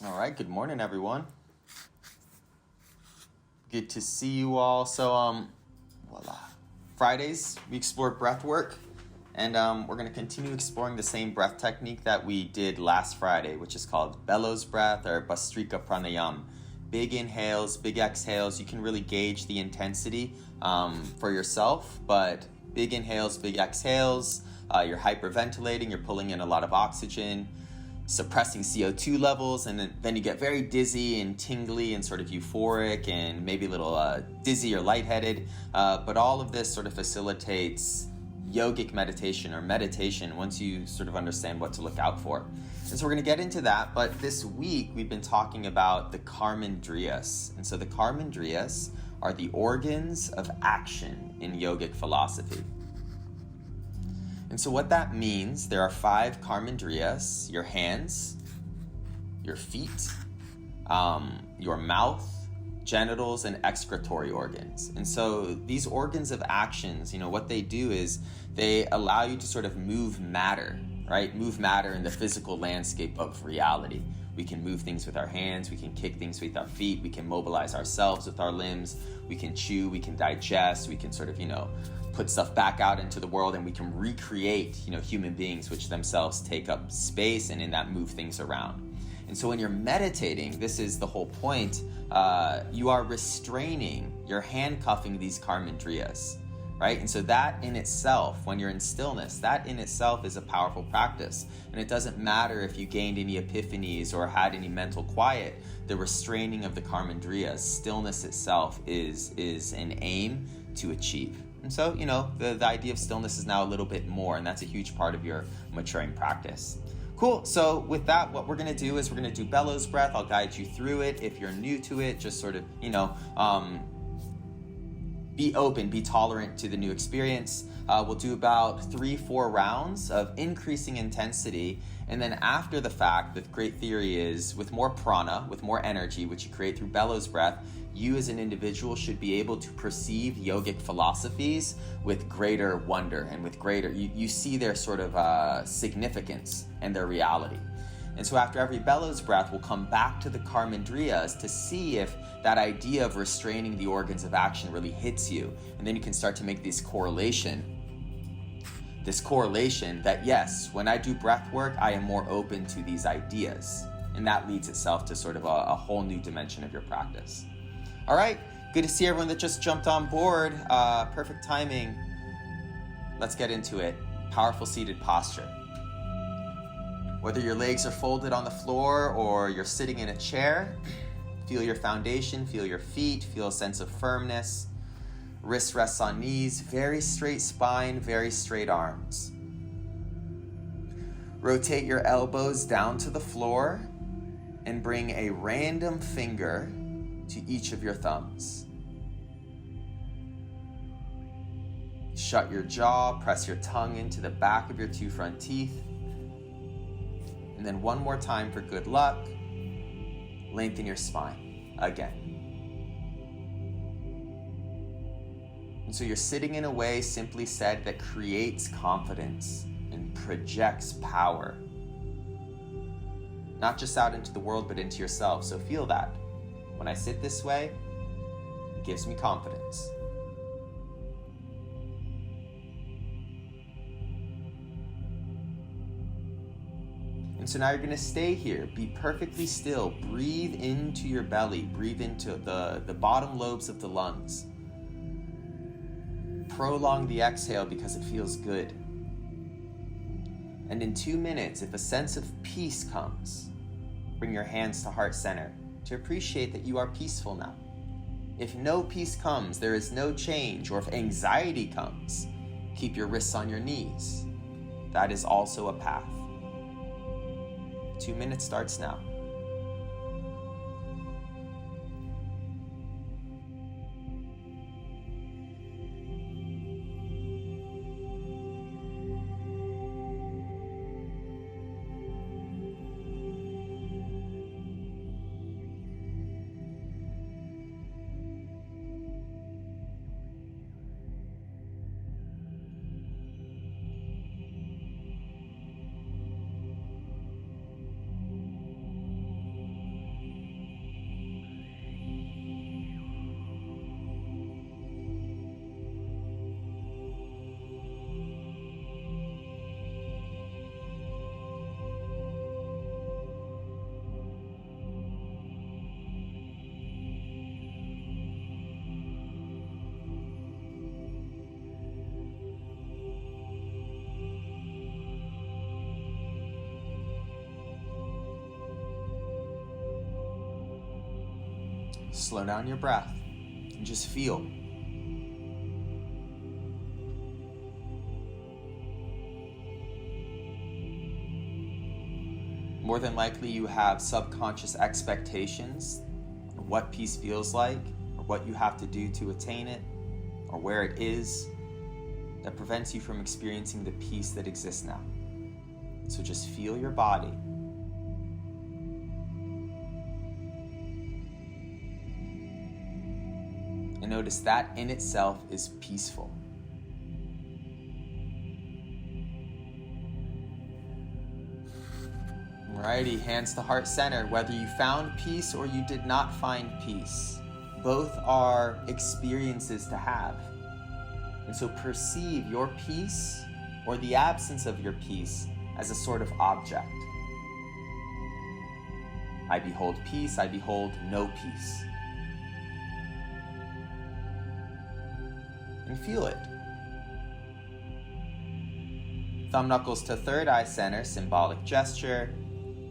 All right, good morning, everyone. Good to see you all. So, voila. Fridays, we explore breathwork, and we're going to continue exploring the same breath technique that we did last Friday, which is called Bellows Breath or Bastrika Pranayama. Big inhales, big exhales. You can really gauge the intensity for yourself, but big inhales, big exhales. You're hyperventilating, you're pulling in a lot of oxygen, suppressing CO2 levels, and then you get very dizzy and tingly and sort of euphoric and maybe a little dizzy or lightheaded. But all of this sort of facilitates yogic meditation or meditation once you sort of understand what to look out for. And so we're going to get into that, but this week we've been talking about the Karmendriyas. And so the Karmendriyas are the organs of action in yogic philosophy. And so what that means, there are 5 Karmendriyas: your hands, your feet, your mouth, genitals, and excretory organs. And so these organs of actions, what they do is they allow you to sort of move matter, right? Move matter in the physical landscape of reality. We can move things with our hands, we can kick things with our feet, we can mobilize ourselves with our limbs, we can chew, we can digest, we can sort of, put stuff back out into the world, and we can recreate, human beings, which themselves take up space and in that move things around. And so when you're meditating, this is the whole point, you are restraining, you're handcuffing these Karmendriyas, right? And so that in itself, when you're in stillness, that in itself is a powerful practice. And it doesn't matter if you gained any epiphanies or had any mental quiet, the restraining of the Karmendriyas, stillness itself is an aim to achieve. And so, the idea of stillness is now a little bit more, and that's a huge part of your maturing practice. Cool. So with that, what we're going to do is we're going to do Bellows Breath. I'll guide you through it. If you're new to it, just sort of, be open, be tolerant to the new experience. We'll do about 3-4 rounds of increasing intensity. And then after the fact, the great theory is with more prana, with more energy, which you create through Bellows Breath, you as an individual should be able to perceive yogic philosophies with greater wonder and with greater, you see their sort of significance and their reality. And so after every Bellows Breath, we'll come back to the Karmendriyas to see if that idea of restraining the organs of action really hits you. And then you can start to make this correlation that yes, when I do breath work, I am more open to these ideas. And that leads itself to sort of a whole new dimension of your practice. All right, good to see everyone that just jumped on board. Perfect timing. Let's get into it. Powerful seated posture. Whether your legs are folded on the floor or you're sitting in a chair, feel your foundation, feel your feet, feel a sense of firmness. Wrist rests on knees, very straight spine, very straight arms. Rotate your elbows down to the floor and bring a random finger to each of your thumbs. Shut your jaw, press your tongue into the back of your 2 front teeth. And then one more time for good luck, lengthen your spine again. And so you're sitting in a way, simply said, that creates confidence and projects power. Not just out into the world, but into yourself. So feel that. When I sit this way, it gives me confidence. And so now you're going to stay here. Be perfectly still. Breathe into your belly. Breathe into the bottom lobes of the lungs. Prolong the exhale because it feels good. And in 2 minutes, if a sense of peace comes, bring your hands to heart center to appreciate that you are peaceful now. If no peace comes, there is no change, or if anxiety comes, keep your wrists on your knees. That is also a path. 2 minutes starts now. Slow down your breath and just feel. More than likely you have subconscious expectations on what peace feels like, or what you have to do to attain it, or where it is, that prevents you from experiencing the peace that exists now. So just feel your body. And notice that in itself is peaceful. Alrighty, hands to heart center. Whether you found peace or you did not find peace, both are experiences to have. And so perceive your peace or the absence of your peace as a sort of object. I behold peace, I behold no peace. And feel it. Thumb knuckles to third eye center, symbolic gesture,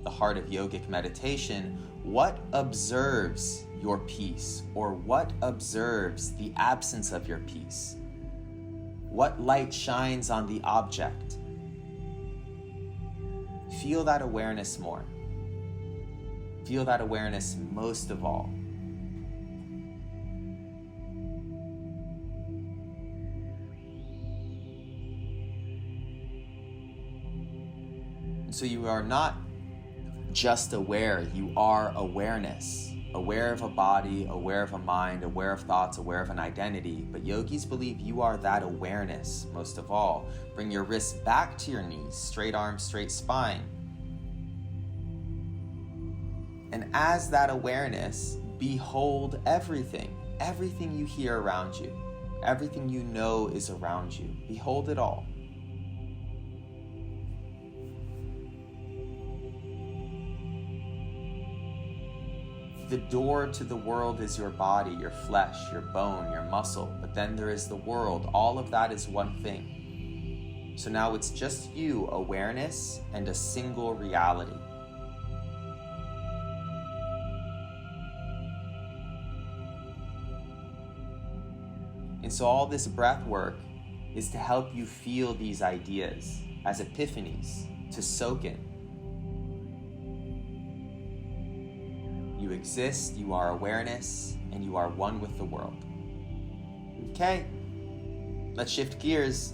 the heart of yogic meditation. What observes your peace, or what observes the absence of your peace? What light shines on the object? Feel that awareness more. Feel that awareness most of all. So you are not just aware, you are awareness. Aware of a body, aware of a mind, aware of thoughts, aware of an identity. But yogis believe you are that awareness most of all. Bring your wrists back to your knees, straight arms, straight spine. And as that awareness, behold everything. Everything you hear around you. Everything you know is around you. Behold it all. The door to the world is your body, your flesh, your bone, your muscle. But then there is the world. All of that is one thing. So now it's just you, awareness, and a single reality. And so all this breath work is to help you feel these ideas as epiphanies, to soak in. You exist, you are awareness, and you are one with the world. Okay, let's shift gears.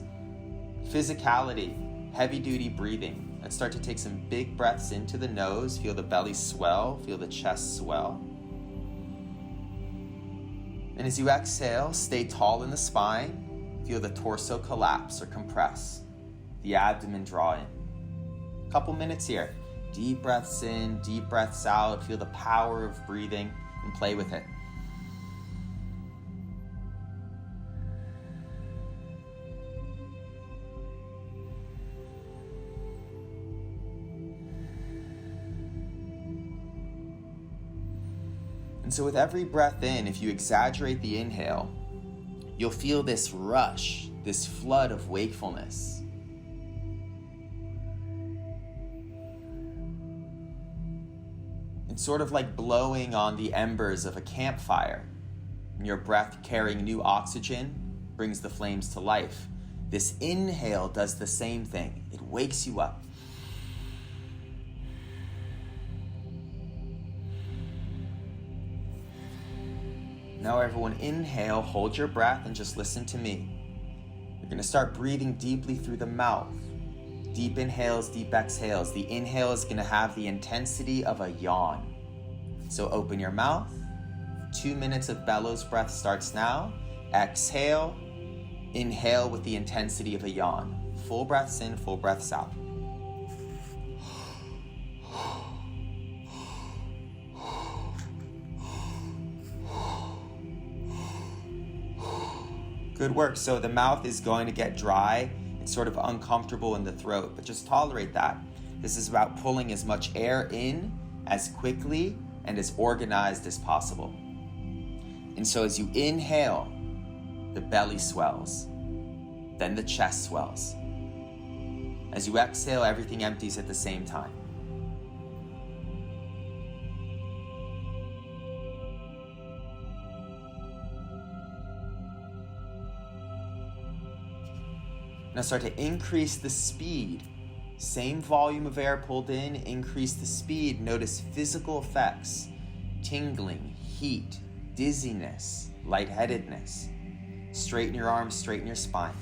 Physicality, heavy-duty breathing. Let's start to take some big breaths into the nose. Feel the belly swell, feel the chest swell. And as you exhale, stay tall in the spine. Feel the torso collapse or compress, the abdomen draw in. A couple minutes here. Deep breaths in, deep breaths out. Feel the power of breathing and play with it. And so with every breath in, if you exaggerate the inhale, you'll feel this rush, this flood of wakefulness. It's sort of like blowing on the embers of a campfire. Your breath carrying new oxygen brings the flames to life. This inhale does the same thing. It wakes you up. Now everyone inhale, hold your breath, and just listen to me. You're going to start breathing deeply through the mouth. Deep inhales, deep exhales. The inhale is going to have the intensity of a yawn. So open your mouth. 2 minutes of Bellows Breath starts now. Exhale. Inhale with the intensity of a yawn. Full breaths in, full breaths out. Good work. So the mouth is going to get dry. It's sort of uncomfortable in the throat, but just tolerate that. This is about pulling as much air in as quickly and as organized as possible. And so as you inhale, the belly swells, then the chest swells. As you exhale, everything empties at the same time. Now start to increase the speed. Same volume of air pulled in, increase the speed. Notice physical effects, tingling, heat, dizziness, lightheadedness. Straighten your arms, straighten your spine.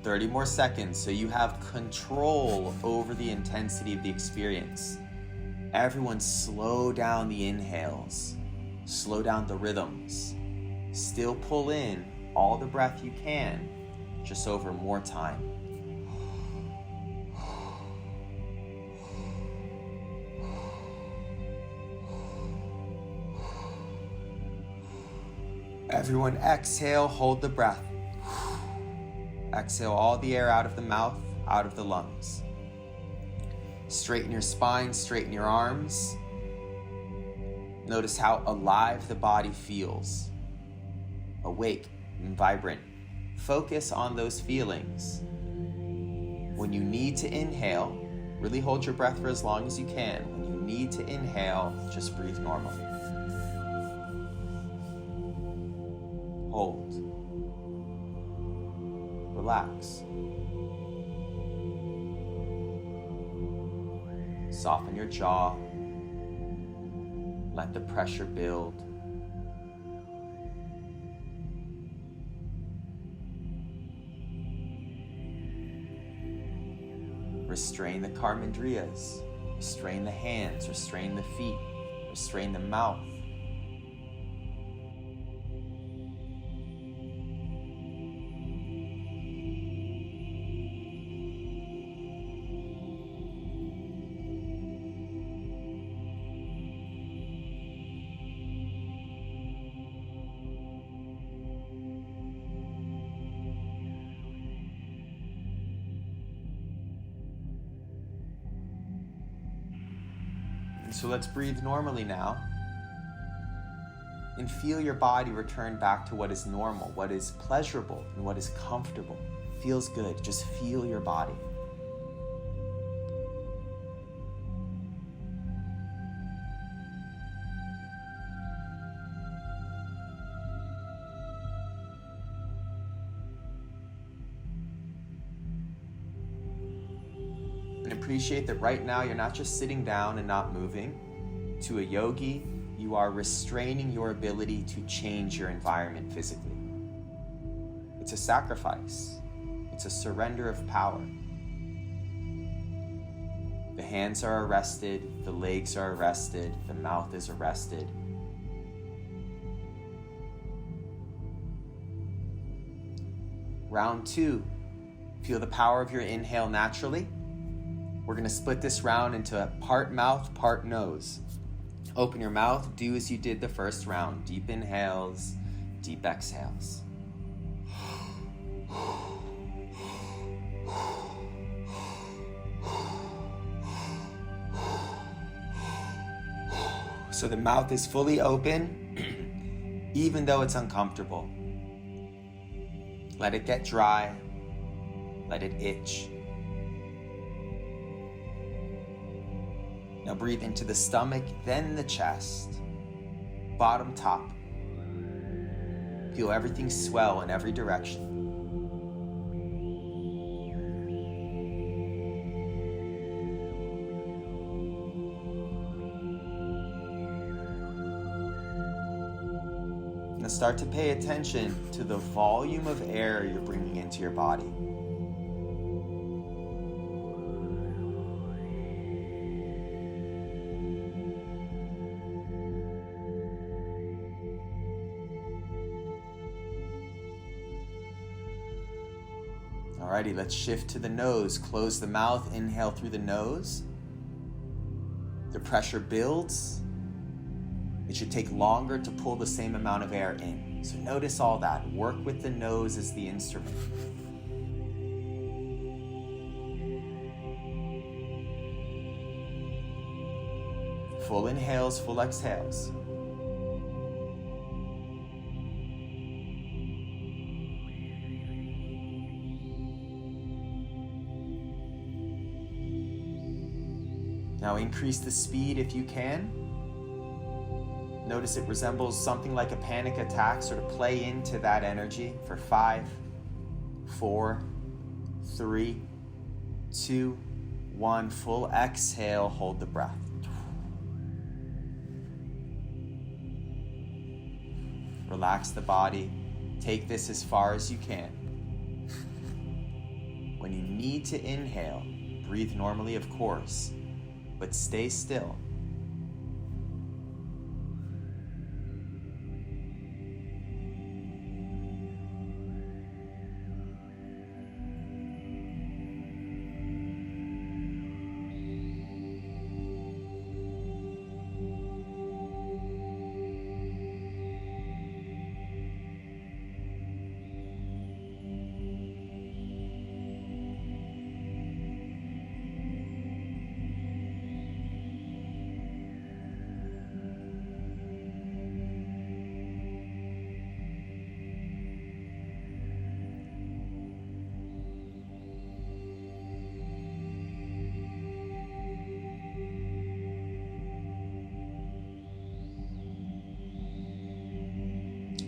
"30 more seconds so you have control over the intensity of the experience." Everyone slow down the inhales, slow down the rhythms. Still pull in all the breath you can, just over more time. Everyone exhale, hold the breath. Exhale all the air out of the mouth, out of the lungs. Straighten your spine, straighten your arms. Notice how alive the body feels. Awake and vibrant. Focus on those feelings. When you need to inhale, really hold your breath for as long as you can. When you need to inhale, just breathe normally. Hold. Relax. Soften your jaw. Let the pressure build. Restrain the Karmendriyas. Restrain the hands, restrain the feet, restrain the mouth. So let's breathe normally now and feel your body return back to what is normal, what is pleasurable, and what is comfortable. Feels good. Just feel your body. Appreciate that right now you're not just sitting down and not moving. To a yogi, you are restraining your ability to change your environment physically. It's a sacrifice. It's a surrender of power. The hands are arrested, the legs are arrested, the mouth is arrested. Round 2, feel the power of your inhale naturally. We're going to split this round into part mouth, part nose. Open your mouth, do as you did the first round. Deep inhales, deep exhales. So the mouth is fully open, even though it's uncomfortable. Let it get dry. Let it itch. Now breathe into the stomach, then the chest, bottom, top. Feel everything swell in every direction. Now start to pay attention to the volume of air you're bringing into your body. Alrighty, let's shift to the nose. Close the mouth, inhale through the nose. The pressure builds. It should take longer to pull the same amount of air in. So notice all that. Work with the nose as the instrument. Full inhales, full exhales. Now increase the speed if you can. Notice it resembles something like a panic attack. Sort of play into that energy for 5, 4, 3, 2, 1. Full exhale, hold the breath. Relax the body. Take this as far as you can. When you need to inhale, breathe normally, of course, but stay still.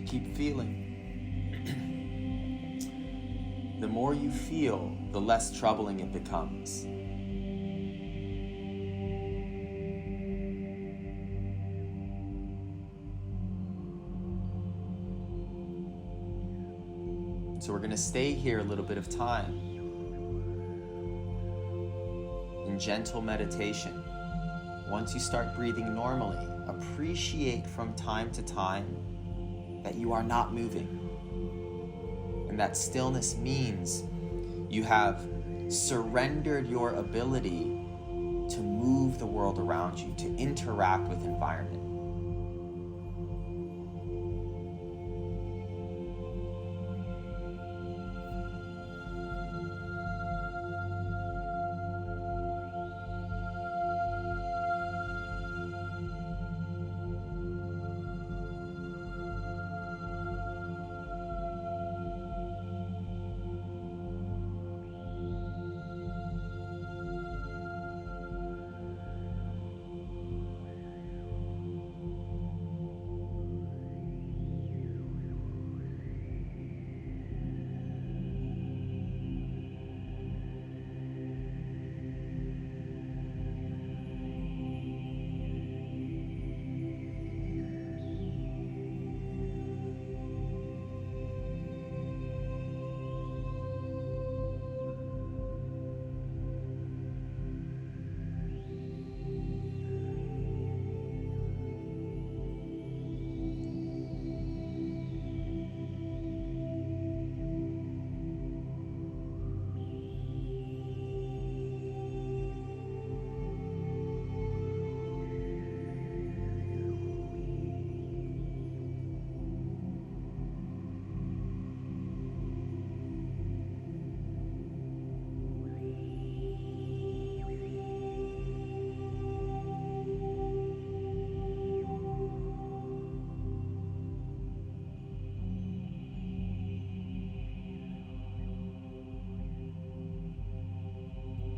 Keep feeling. The more you feel, the less troubling it becomes. So we're going to stay here a little bit of time in gentle meditation. Once you start breathing normally, appreciate from time to time that you are not moving. And that stillness means you have surrendered your ability to move the world around you, to interact with environment.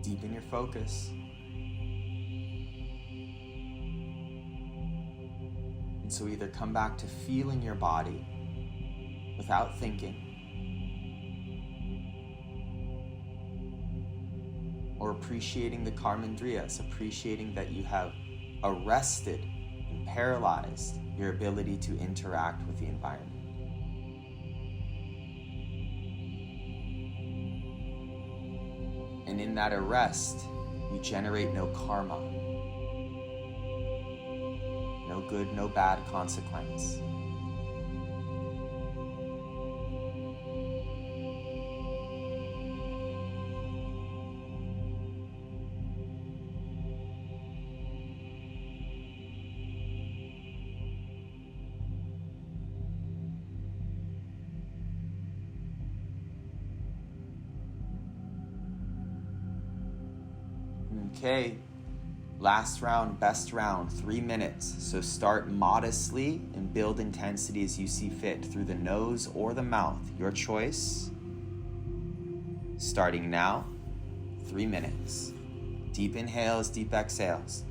Deepen your focus. And so either come back to feeling your body without thinking, or appreciating the Karmendriyas, appreciating that you have arrested and paralyzed your ability to interact with the environment. And in that arrest, you generate no karma. No good, no bad consequence. Okay, last round, best round, 3 minutes. So start modestly and build intensity as you see fit through the nose or the mouth, your choice. Starting now, 3 minutes. Deep inhales, deep exhales.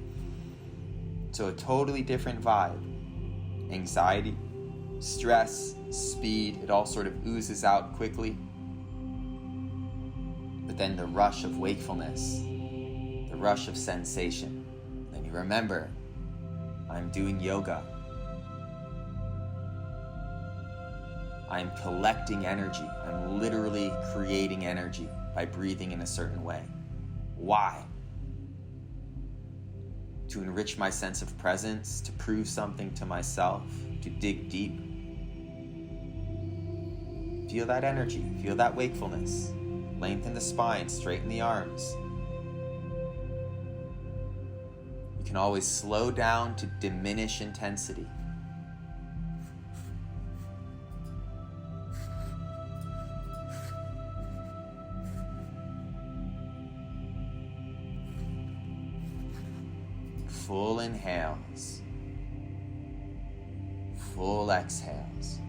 So a totally different vibe. Anxiety, stress, speed, it all sort of oozes out quickly. But then the rush of wakefulness, the rush of sensation. Then you remember, I'm doing yoga. I'm collecting energy. I'm literally creating energy by breathing in a certain way. Why? To enrich my sense of presence, to prove something to myself, to dig deep. Feel that energy, feel that wakefulness. Lengthen the spine, straighten the arms. You can always slow down to diminish intensity. Full inhales, full exhales.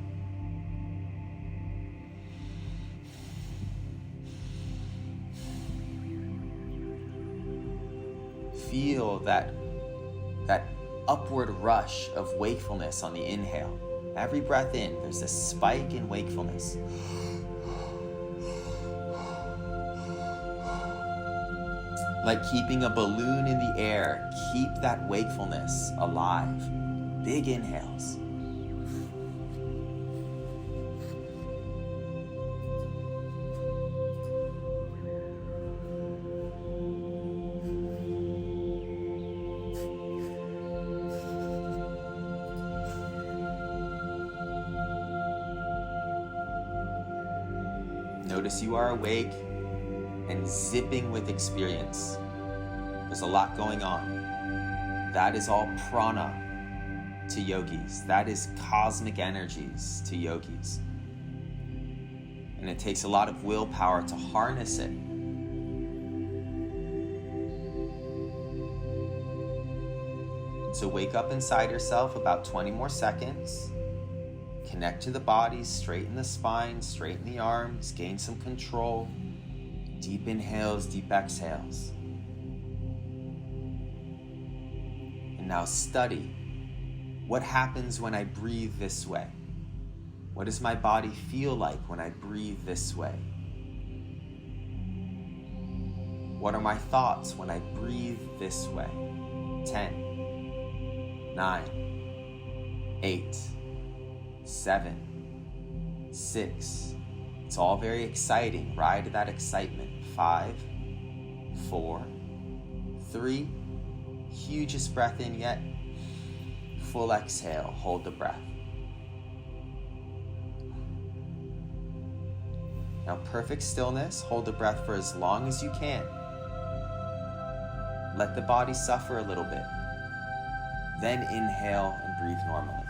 Feel that upward rush of wakefulness on the inhale. Every breath in, there's this spike in wakefulness. Like keeping a balloon in the air, keep that wakefulness alive. Big inhales. Notice you are awake and zipping with experience. There's a lot going on. That is all prana to yogis. That is cosmic energies to yogis. And it takes a lot of willpower to harness it. So wake up inside yourself about 20 more seconds. Connect to the body, straighten the spine, straighten the arms, gain some control. Deep inhales, deep exhales. And now study. What happens when I breathe this way? What does my body feel like when I breathe this way? What are my thoughts when I breathe this way? 10, 9, 8, 7, 6. It's all very exciting. Ride that excitement. 5, 4, 3. Hugest breath in yet. Full exhale. Hold the breath. Now perfect stillness. Hold the breath for as long as you can. Let the body suffer a little bit. Then inhale and breathe normally.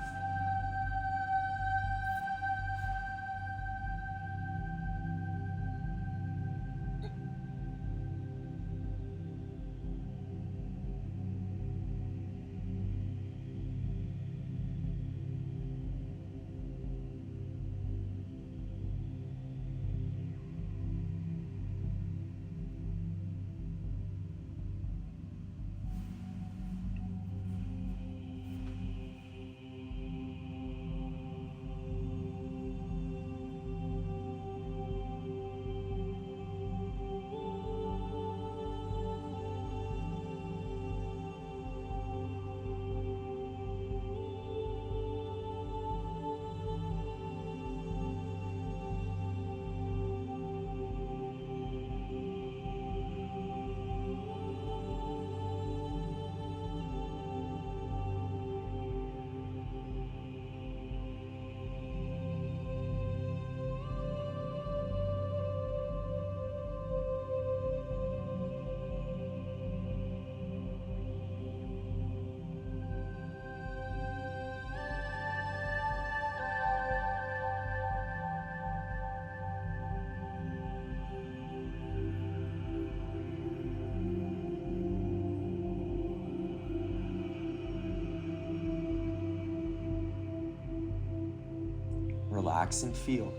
Relax and feel.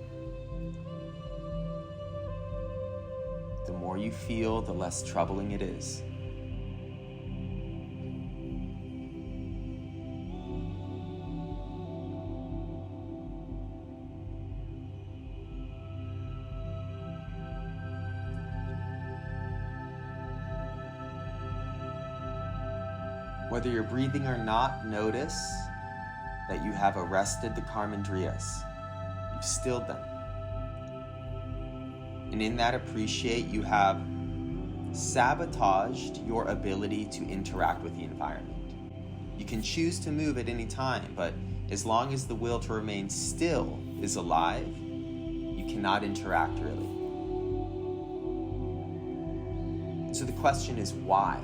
The more you feel, the less troubling it is. Whether you're breathing or not, notice that you have arrested the Karmendriyas. You've stilled them. And in that, appreciate you have sabotaged your ability to interact with the environment. You can choose to move at any time, but as long as the will to remain still is alive, you cannot interact really. So the question is why?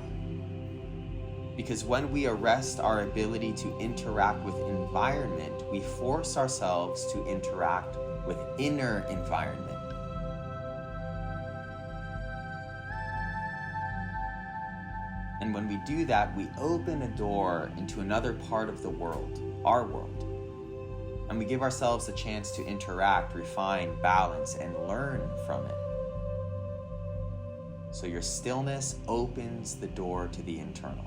Because when we arrest our ability to interact with environment, we force ourselves to interact with inner environment. And when we do that, we open a door into another part of the world, our world. And we give ourselves a chance to interact, refine, balance, and learn from it. So your stillness opens the door to the internal.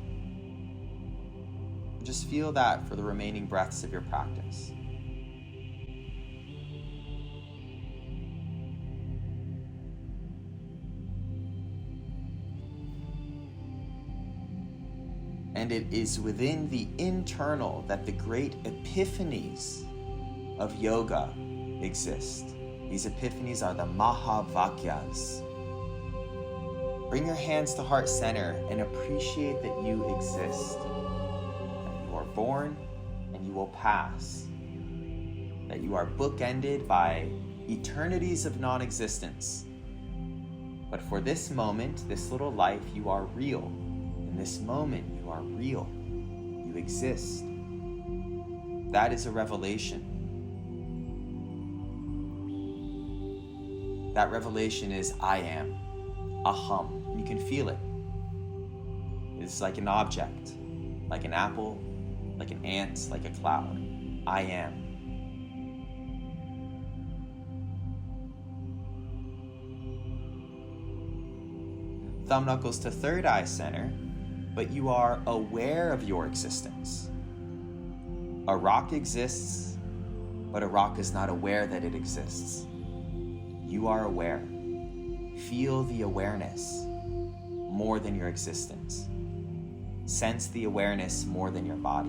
Just feel that for the remaining breaths of your practice. And it is within the internal that the great epiphanies of yoga exist. These epiphanies are the Mahavakyas. Bring your hands to heart center and appreciate that you exist. That you are born and you will pass. That you are bookended by eternities of non-existence. But for this moment, this little life, you are real. In this moment, you are real. You exist. That is a revelation. That revelation is I am. Aham. You can feel it. It's like an object, like an apple, like an ant, like a cloud. I am. Thumb knuckles to third eye center, but you are aware of your existence. A rock exists, but a rock is not aware that it exists. You are aware. Feel the awareness more than your existence. Sense the awareness more than your body.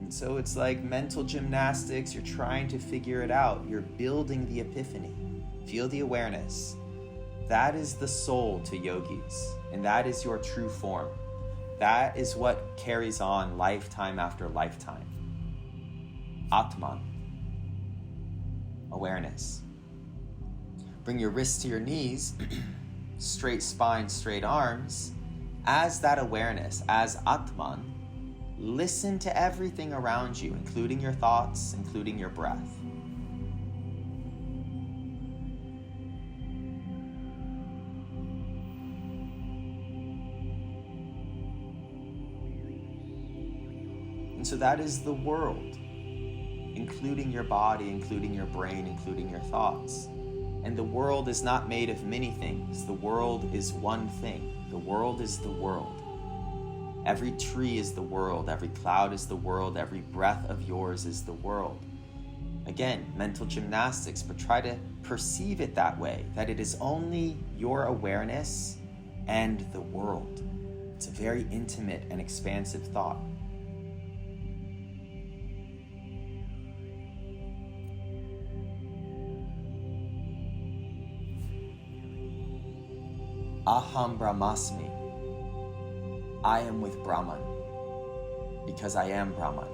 And so it's like mental gymnastics. You're trying to figure it out. You're building the epiphany. Feel the awareness. That is the soul to yogis, and that is your true form. That is what carries on lifetime after lifetime. Atman. Awareness. Bring your wrists to your knees, straight spine, straight arms. As that awareness, as Atman, listen to everything around you, including your thoughts, including your breath. And so that is the world, including your body, including your brain, including your thoughts. And the world is not made of many things. The world is one thing. The world is the world. Every tree is the world. Every cloud is the world. Every breath of yours is the world. Again, mental gymnastics, but try to perceive it that way, that it is only your awareness and the world. It's a very intimate and expansive thought. Aham Brahmasmi. I am with Brahman, because I am Brahman.